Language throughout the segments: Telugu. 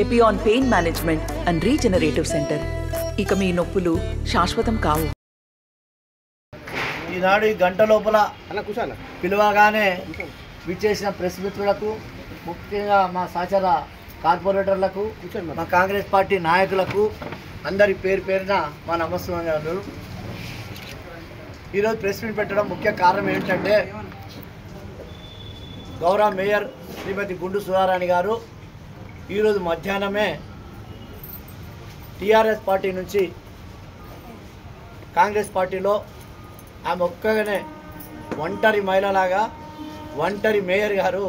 Epione pain management and regenerative centre. ఇక మీ నొప్పులు శాశ్వతం కావు. ఈనాడు ఈ గంట లోపల పిలువగానే విచ్చేసిన ప్రెస్ మిత్రులకు, ముఖ్యంగా మా సహచర కార్పొరేటర్లకు, మా కాంగ్రెస్ పార్టీ నాయకులకు అందరి పేరు పేరున మా నమస్కారాలు. ఈరోజు ప్రెస్ మీట్ పెట్టడం ముఖ్య కారణం ఏంటంటే, గౌరవ మేయర్ శ్రీమతి గుండు సుధారాణి గారు ఈరోజు మధ్యాహ్నమే టీఆర్ఎస్ పార్టీ నుంచి కాంగ్రెస్ పార్టీలో ఆమె ఒక్కగానే ఒంటరి మహిళలాగా ఒంటరి మేయర్ గారు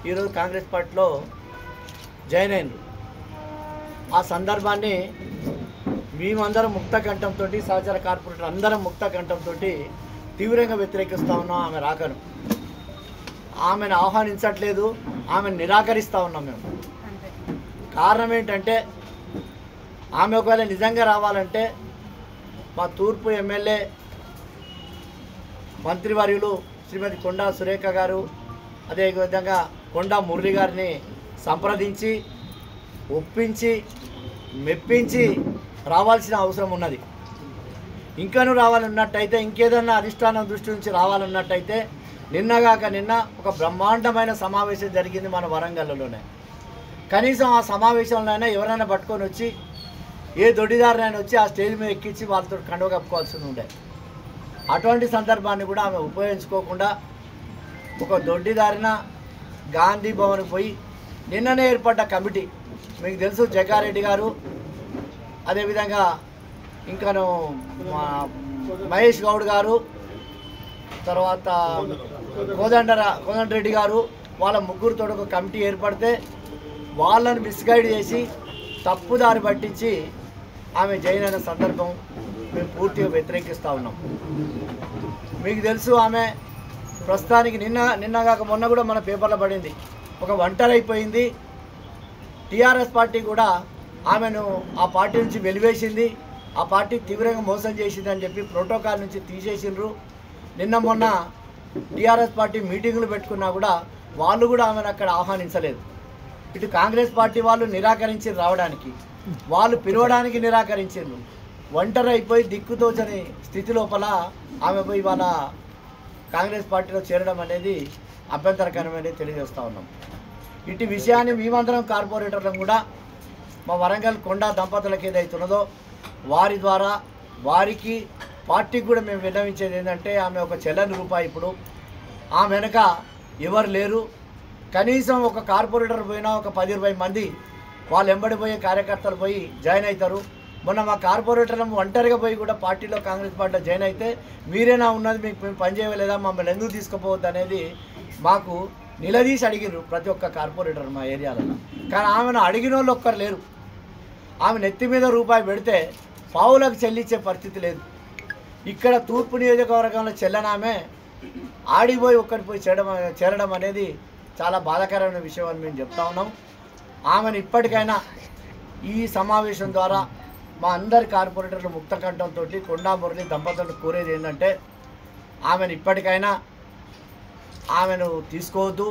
ఈరోజు కాంగ్రెస్ పార్టీలో జాయిన్ అయినారు. ఆ సందర్భాన్ని మేమందరం ముక్త కంఠంతో, సహచర కార్పొరేటర్ అందరం ముక్త కంఠంతో తీవ్రంగా వ్యతిరేకిస్తూ ఉన్నాం. ఆమె రాకను ఆమెను ఆహ్వానించట్లేదు, ఆమెను నిరాకరిస్తూ ఉన్నాం మేము. కారణం ఏంటంటే, ఆమె ఒకవేళ నిజంగా రావాలంటే మా తూర్పు ఎమ్మెల్యే మంత్రివర్యులు శ్రీమతి కొండా సురేఖ గారు, అదేవిధంగా కొండా మురళి గారిని సంప్రదించి ఒప్పించి మెప్పించి రావాల్సిన అవసరం ఉన్నది. ఇంకనూ రావాలన్నట్టయితే, ఇంకేదన్నా అధిష్టానం దృష్టి నుంచి రావాలన్నట్టయితే, నిన్నగాక నిన్న ఒక బ్రహ్మాండమైన సమావేశం జరిగింది మన వరంగల్లోనే. కనీసం ఆ సమావేశంలోనైనా ఎవరైనా పట్టుకొని వచ్చి, ఏ దొడ్డిదారినైనా వచ్చి ఆ స్టేజ్ మీద ఎక్కించి వాళ్ళతో కండువ కప్పుకోవాల్సి ఉండే. అటువంటి సందర్భాన్ని కూడా ఆమె ఉపయోగించుకోకుండా ఒక దొడ్డిదారిన గాంధీ భవన్కి పోయి, నిన్ననే ఏర్పడ్డ కమిటీ మీకు తెలుసు, జగ్గారెడ్డి గారు, అదేవిధంగా ఇంకాను మహేష్ గౌడ్ గారు, తర్వాత కోదండరెడ్డి గారు, వాళ్ళ ముగ్గురితో ఒక కమిటీ ఏర్పడితే వాళ్ళని మిస్గైడ్ చేసి తప్పుదారి పట్టించి ఆమె జాయిన్ అయిన సందర్భం మేము పూర్తిగా వ్యతిరేకిస్తూ ఉన్నాం. మీకు తెలుసు, ఆమె ప్రస్తుతానికి నిన్నగాక మొన్న కూడా మన పేపర్లో పడింది, ఒక ఒంటరి అయిపోయింది. టీఆర్ఎస్ పార్టీ కూడా ఆమెను ఆ పార్టీ నుంచి వెలివేసింది, ఆ పార్టీ తీవ్రంగా మోసం చేసింది అని చెప్పి ప్రోటోకాల్ నుంచి తీసేసిండ్రు. నిన్న మొన్న టీఆర్ఎస్ పార్టీ మీటింగులు పెట్టుకున్నా కూడా వాళ్ళు కూడా ఆమెను అక్కడ ఆహ్వానించలేదు. ఇటు కాంగ్రెస్ పార్టీ వాళ్ళు నిరాకరించి రావడానికి, వాళ్ళు పిలవడానికి నిరాకరించారు. ఒంటరి అయిపోయి దిక్కుతోచని స్థితి లోపల ఆమె పోయి వాళ్ళ కాంగ్రెస్ పార్టీలో చేరడం అనేది అభ్యంతరకరమని తెలియజేస్తూ ఉన్నాం. ఇటు విషయాన్ని మేమందరం కార్పొరేటర్లను కూడా మా వరంగల్ కొండా దంపతులకు ఏదైతున్నదో వారి ద్వారా వారికి పార్టీకి కూడా మేము విన్నవించేది ఏంటంటే, ఆమె ఒక చెల్లని రూపాయి. ఇప్పుడు ఆమె వెనక ఎవరు లేరు. కనీసం ఒక కార్పొరేటర్ పోయినా ఒక 10-20 మంది వాళ్ళు వెంబడిపోయే కార్యకర్తలు పోయి జాయిన్ అవుతారు. మొన్న మా కార్పొరేటర్లు ఒంటరిగా పోయి కూడా పార్టీలో కాంగ్రెస్ పార్టీలో జాయిన్ అయితే, మీరేనా ఉన్నది, మీకు మేము పనిచేయలేదా, మమ్మల్ని ఎందుకు తీసుకుపోవద్దు అనేది మాకు నిలదీసి అడిగినారు ప్రతి ఒక్క కార్పొరేటర్ మా ఏరియాలలో. కానీ ఆమెను అడిగిన వాళ్ళు ఒక్కరు లేరు. ఆమె నెత్తి మీద రూపాయి పెడితే పావులకు చెల్లించే పరిస్థితి లేదు. ఇక్కడ తూర్పు నియోజకవర్గంలో చెల్లనామే ఆడిపోయి ఒక్కటి పోయి చేరడం అనేది చాలా బాధాకరమైన విషయం అని మేము చెప్తా ఉన్నాం. ఆమెను ఇప్పటికైనా ఈ సమావేశం ద్వారా మా అందరి కార్పొరేటర్లు ముక్త కంఠంతో కొండా మురళి దంపతులు కోరేది ఏంటంటే, ఆమెను ఇప్పటికైనా ఆమెను తీసుకోవద్దు.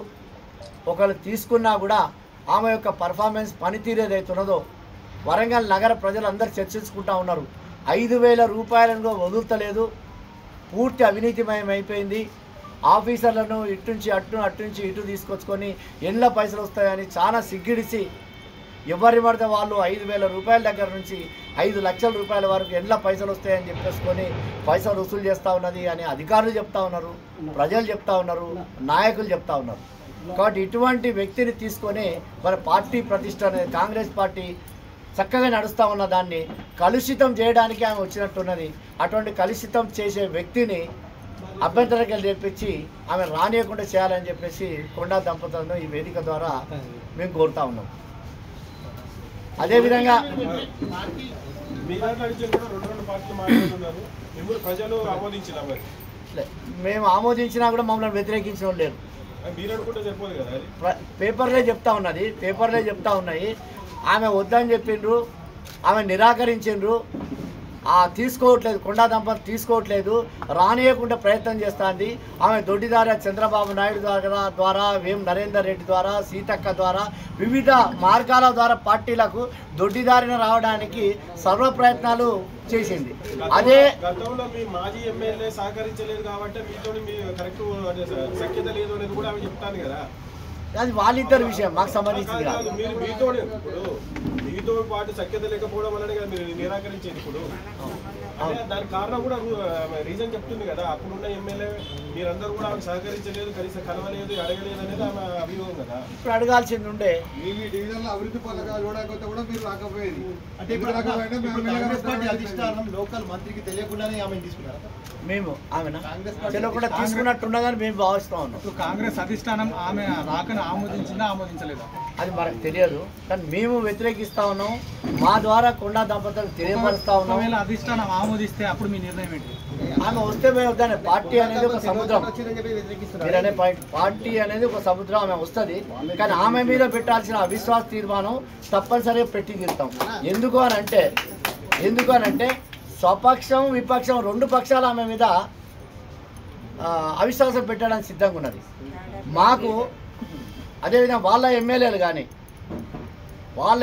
ఒకవేళ తీసుకున్నా కూడా ఆమె యొక్క పర్ఫార్మెన్స్, పనితీరు ఏదైతున్నదో వరంగల్ నగర ప్రజలందరూ చర్చించుకుంటూ ఉన్నారు. 5,000 రూపాయలను వదులుతలేదు, పూర్తి అవినీతిమయం అయిపోయింది. ఆఫీసర్లను ఇటు నుంచి అటు ఇటు తీసుకొచ్చుకొని ఎన్ల పైసలు వస్తాయని చాలా సిగ్గిడిసి ఎవరి పడితే వాళ్ళు 5,000 రూపాయల దగ్గర నుంచి 5 లక్షల రూపాయల వరకు ఎన్ల పైసలు వస్తాయని చెప్పేసుకొని పైసలు వసూలు చేస్తూ ఉన్నది అని అధికారులు చెప్తా ఉన్నారు, ప్రజలు చెప్తా ఉన్నారు, నాయకులు చెప్తా ఉన్నారు. కాబట్టి ఇటువంటి వ్యక్తిని తీసుకొని మన పార్టీ ప్రతిష్ట అనేది కాంగ్రెస్ పార్టీ చక్కగా నడుస్తూ ఉన్న దాన్ని కలుషితం చేయడానికి ఆమె వచ్చినట్టున్నది. అటువంటి కలుషితం చేసే వ్యక్తిని అభ్యంతరకాలు చేపించి ఆమె రానియకుండా చేయాలని చెప్పేసి కొండా దంపతులను ఈ వేదిక ద్వారా మేము కోరుతా ఉన్నాం. అదేవిధంగా మేము ఆమోదించినా కూడా మమ్మల్ని వ్యతిరేకించడం లేదు. పేపర్లే చెప్తా ఉన్నాయి. ఆమె వద్దని చెప్పిండ్రు, ఆమె నిరాకరించిండ్రు. తీసుకోవట్లేదు, కొండా దంపతులు తీసుకోవట్లేదు, రానియకుండా ప్రయత్నం చేస్తుంది. ఆమె దొడ్డిదార చంద్రబాబు నాయుడు ద్వారా వేం నరేందర్ రెడ్డి ద్వారా సీతక్క ద్వారా వివిధ మార్గాల ద్వారా పార్టీలకు దొడ్డిదారిన రావడానికి సర్వ ప్రయత్నాలు చేసింది. అదే గతంలో మీ మాజీ ఎమ్మెల్యే సహకరించలేదు కాబట్టి మీతో కరెక్ట్ సఖ్యత లేదు అనేది కూడా ఆమె చెప్తాను కదా. అది వాళ్ళిద్దరి విషయం, మాకు సంబంధించింది కాదు. మీతో పాటు సఖ్యత లేకపోవడం వల్లనే కదా మీరు నిరాకరించేది. ఇప్పుడు దానికి కారణం కూడా రీజన్ చెప్తుంది కదా, అప్పుడున్న ఎమ్మెల్యే మీరందరూ కూడా ఆమె సహకరించలేదు, కనీసం కలవలేదు, అడగలేదు అనేది ఆమె అభియోగం కదా. ఇప్పుడు అడగాల్సింది ఉండే. మీ డివిజన్లో అభివృద్ధి పథకాలు చూడకపోతే కూడా మీరు రాకపోయేది. అంటే ఇప్పుడు కాంగ్రెస్ పార్టీ అధిష్టానం లోకల్ మంత్రికి తెలియకుండానే ఆమె తీసుకున్నారు. మేము ఆమెనా తెలియకుండా తీసుకున్నట్టున్నదని మేము భావిస్తా ఉన్నాం. కాంగ్రెస్ అధిష్టానం ఆమె రాకను ఆమోదించిందా ఆమోదించలేదా అది మనకు తెలియదు, కానీ మేము వ్యతిరేకిస్తా ఉన్నాం. మా ద్వారా కొండా దంపతులకు తెలియపరుస్తా ఉన్నాం. అధిష్టానం ఆమోదిస్తే అప్పుడు మీ నిర్ణయం ఏంటి? ఆమె వస్తే మేము వద్దానే. పార్టీ అనేది ఒక సముద్రం, మీరనే పాయింట్. పార్టీ అనేది ఒక సముద్రం, ఆమె వస్తుంది. కానీ ఆమె మీద పెట్టాల్సిన అవిశ్వాస తీర్మానం తప్పనిసరిగా పెట్టి తీరుతాం. ఎందుకు అని అంటే స్వపక్షం విపక్షం రెండు పక్షాలు ఆమె మీద అవిశ్వాసం పెట్టడానికి సిద్ధంగా ఉన్నది. మాకు అదేవిధంగా వాళ్ళ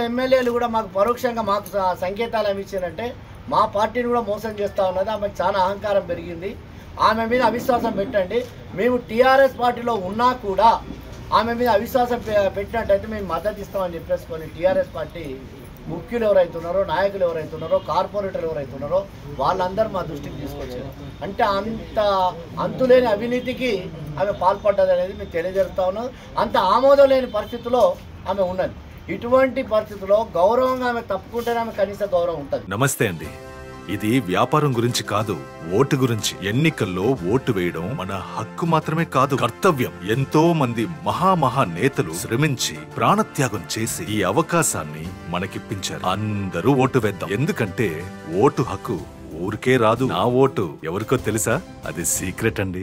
ఎమ్మెల్యేలు కూడా మాకు పరోక్షంగా మాకు సంకేతాలు ఏమి ఇచ్చారంటే మా పార్టీని కూడా మోసం చేస్తూ ఉన్నది. ఆమెకు చాలా అహంకారం పెరిగింది. ఆమె మీద అవిశ్వాసం పెట్టండి, మేము టీఆర్ఎస్ పార్టీలో ఉన్నా కూడా ఆమె మీద అవిశ్వాసం పెట్టినట్టయితే మేము మద్దతు ఇస్తామని చెప్పేసుకొని టీఆర్ఎస్ పార్టీ ముఖ్యులు ఎవరైతున్నారో, నాయకులు ఎవరైతున్నారో, కార్పొరేటర్లు ఎవరైతున్నారో వాళ్ళందరూ మా దృష్టికి తీసుకొచ్చారు. అంటే అంతులేని అవినీతికి ఆమె పాల్పడ్డది అనేది మేము తెలియజేస్తా ఉన్నాం. అంత ఆమోదం లేని పరిస్థితిలో ఆమె ఉన్నది. ఇటువంటి పరిస్థితుల్లో గౌరవంగా ఆమె తప్పుకుంటేనే ఆమె కనీస గౌరవం ఉంటుంది. నమస్తే అండి. ఇది వ్యాపారం గురించి కాదు, ఓటు గురించి. ఎన్నికల్లో ఓటు వేయడం మన హక్కు మాత్రమే కాదు, కర్తవ్యం. ఎంతో మంది మహా నేతలు శ్రమించి ప్రాణత్యాగం చేసి ఈ అవకాశాన్ని మనకిప్పించారు. అందరూ ఓటు వేద్దాం. ఎందుకంటే ఓటు హక్కు ఊరికే రాదు. నా ఓటు ఎవరికో తెలుసా? అది సీక్రెట్ అండి.